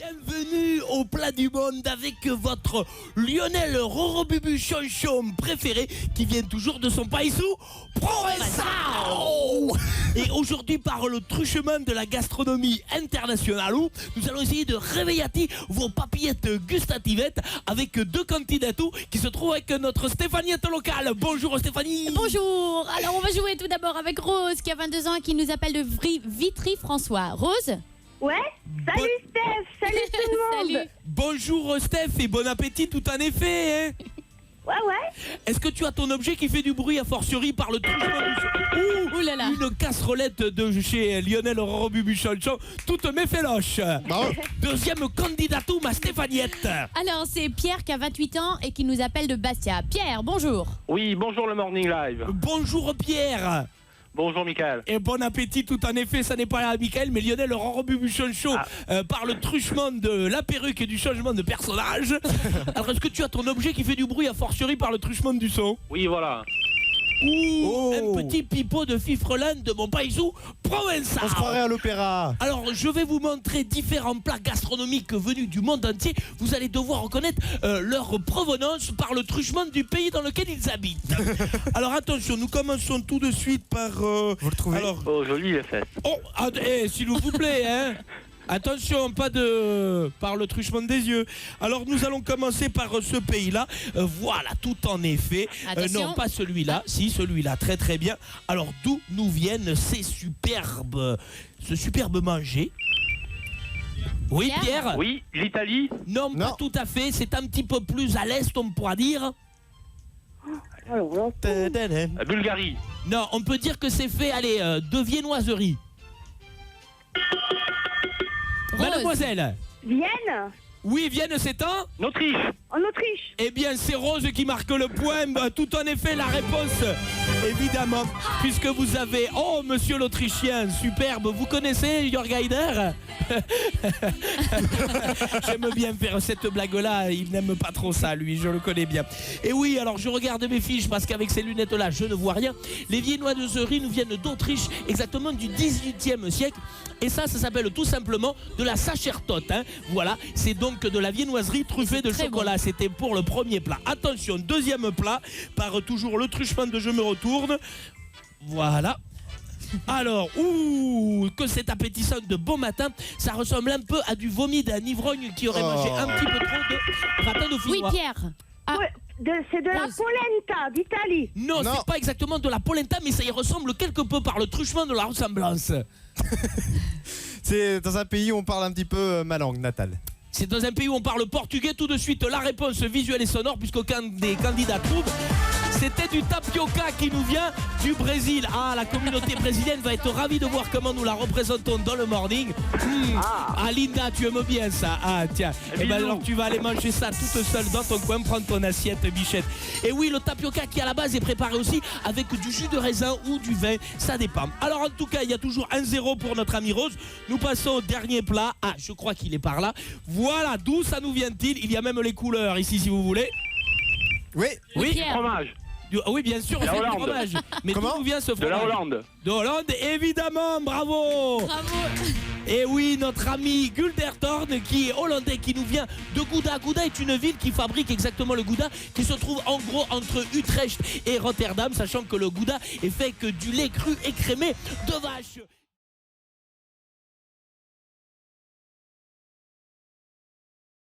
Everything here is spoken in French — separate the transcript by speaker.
Speaker 1: Bienvenue au plat du monde avec votre Lionel Rorobubu Chonchon préféré qui vient toujours de son païsou Provençal. Et aujourd'hui par le truchement de la gastronomie internationale, nous allons essayer de réveiller vos papillettes gustativettes avec deux candidates qui se trouvent avec notre Stéphaniette locale. Bonjour Stéphanie.
Speaker 2: Bonjour. Alors on va jouer tout d'abord avec Rose qui a 22 ans et qui nous appelle de Vitry-François. Rose?
Speaker 3: Ouais. Salut Steph. Salut tout le monde.
Speaker 2: Salut.
Speaker 1: Bonjour Steph et bon appétit tout en effet.
Speaker 3: Ouais.
Speaker 1: Est-ce que tu as ton objet qui fait du bruit à fortiori par le truchement
Speaker 2: Ouh là là.
Speaker 1: Une casserolette de chez Lionel Rorobubu Chonchon, toutes mes féloches. Deuxième candidate, ma Stéphaniette.
Speaker 2: Alors c'est Pierre qui a 28 ans et qui nous appelle de Bastia. Pierre, bonjour.
Speaker 4: Oui, bonjour le Morning Live.
Speaker 1: Bonjour Pierre.
Speaker 4: Bonjour Michael.
Speaker 1: Et bon appétit tout en effet, ça n'est pas à Michael, mais Lionel Rorobubu Chonchon par le truchement de la perruque et du changement de personnage. Alors est-ce que tu as ton objet qui fait du bruit à fortiori par le truchement du son?
Speaker 4: Oui, voilà.
Speaker 1: Un petit pipeau de fifreland de mon païsou Provençal.
Speaker 5: On se croirait à l'opéra.
Speaker 1: Alors je vais vous montrer différents plats gastronomiques venus du monde entier. Vous allez devoir reconnaître leur provenance par le truchement du pays dans lequel ils habitent. Alors attention, nous commençons tout de suite par...
Speaker 5: Vous le trouvez?
Speaker 1: Alors,
Speaker 4: Oh, joli les fesses.
Speaker 1: s'il vous plaît, hein. Attention, pas de par le truchement des yeux. Alors nous allons commencer par ce pays-là. Voilà, tout en effet.
Speaker 2: Attention.
Speaker 1: Non, pas celui-là. Si, celui-là, très très bien. Alors d'où nous viennent ce superbe manger? Oui, Pierre.
Speaker 4: Oui, l'Italie.
Speaker 1: Non,
Speaker 5: Non.
Speaker 1: pas tout à fait. C'est un petit peu plus à l'est, on pourra dire.
Speaker 4: La Bulgarie.
Speaker 1: Non, on peut dire que c'est fait, allez, de viennoiserie.
Speaker 2: Rose.
Speaker 1: Mademoiselle.
Speaker 3: Vienne.
Speaker 1: Oui, Vienne, c'est un.
Speaker 4: L'Autriche.
Speaker 3: En Autriche.
Speaker 1: Eh bien, c'est Rose qui marque le point. Tout en effet, la réponse, évidemment, puisque vous avez... Oh, monsieur l'Autrichien, superbe. Vous connaissez Jörg Haider? J'aime bien faire cette blague-là. Il n'aime pas trop ça, lui. Je le connais bien. Et oui, alors je regarde mes fiches parce qu'avec ces lunettes-là, je ne vois rien. Les viennoiseries nous viennent d'Autriche, exactement du 18e siècle. Et ça s'appelle tout simplement de la sachertotte. Hein. Voilà, c'est donc de la viennoiserie truffée de
Speaker 2: très
Speaker 1: chocolat. C'était pour le premier plat. Attention, deuxième plat, par toujours le truchement de Je me retourne. Voilà. Alors, que c'est appétissant de bon matin. Ça ressemble un peu à du vomi d'un ivrogne qui aurait mangé un petit peu trop de gratin
Speaker 2: Oui,
Speaker 1: dauphinois.
Speaker 2: Pierre. Ah,
Speaker 3: Ouais, c'est de la
Speaker 2: Rose.
Speaker 3: polenta d'Italie.
Speaker 1: Non,
Speaker 5: Non.
Speaker 1: c'est pas exactement de la polenta, mais ça y ressemble quelque peu par le truchement de la ressemblance.
Speaker 5: C'est dans un pays où on parle un petit peu ma langue natale.
Speaker 1: C'est dans un pays où on parle portugais. Tout de suite, la réponse visuelle et sonore, puisqu'aucun des candidats trouve. C'était du tapioca qui nous vient du Brésil. Ah, la communauté brésilienne va être ravie de voir comment nous la représentons dans le morning. Ah, Linda, tu aimes bien ça? Ah, tiens. Et ben
Speaker 4: Bisous.
Speaker 1: alors, tu vas aller manger ça toute seule dans ton coin, prendre ton assiette, bichette. Et oui, le tapioca qui à la base est préparé aussi avec du jus de raisin ou du vin, ça dépend. Alors, en tout cas, il y a toujours 1-0 pour notre ami Rose. Nous passons au dernier plat. Ah, je crois qu'il est par là. Voilà, d'où ça nous vient-il? Il y a même les couleurs ici, si vous voulez.
Speaker 5: Oui.
Speaker 1: Oui.
Speaker 2: Pierre.
Speaker 4: Fromage.
Speaker 1: Ah oui, bien sûr,
Speaker 4: La
Speaker 1: c'est du
Speaker 4: Hollande.
Speaker 1: fromage. Mais
Speaker 5: Comment?
Speaker 1: d'où vient ce
Speaker 4: De
Speaker 1: fromage?
Speaker 4: la Hollande.
Speaker 1: De Hollande, évidemment, bravo.
Speaker 2: Bravo.
Speaker 1: Et oui, notre ami Guldertorn, qui est hollandais, qui nous vient de Gouda. Gouda est une ville qui fabrique exactement le Gouda, qui se trouve en gros entre Utrecht et Rotterdam, sachant que le Gouda est fait que du lait cru écrémé de vache.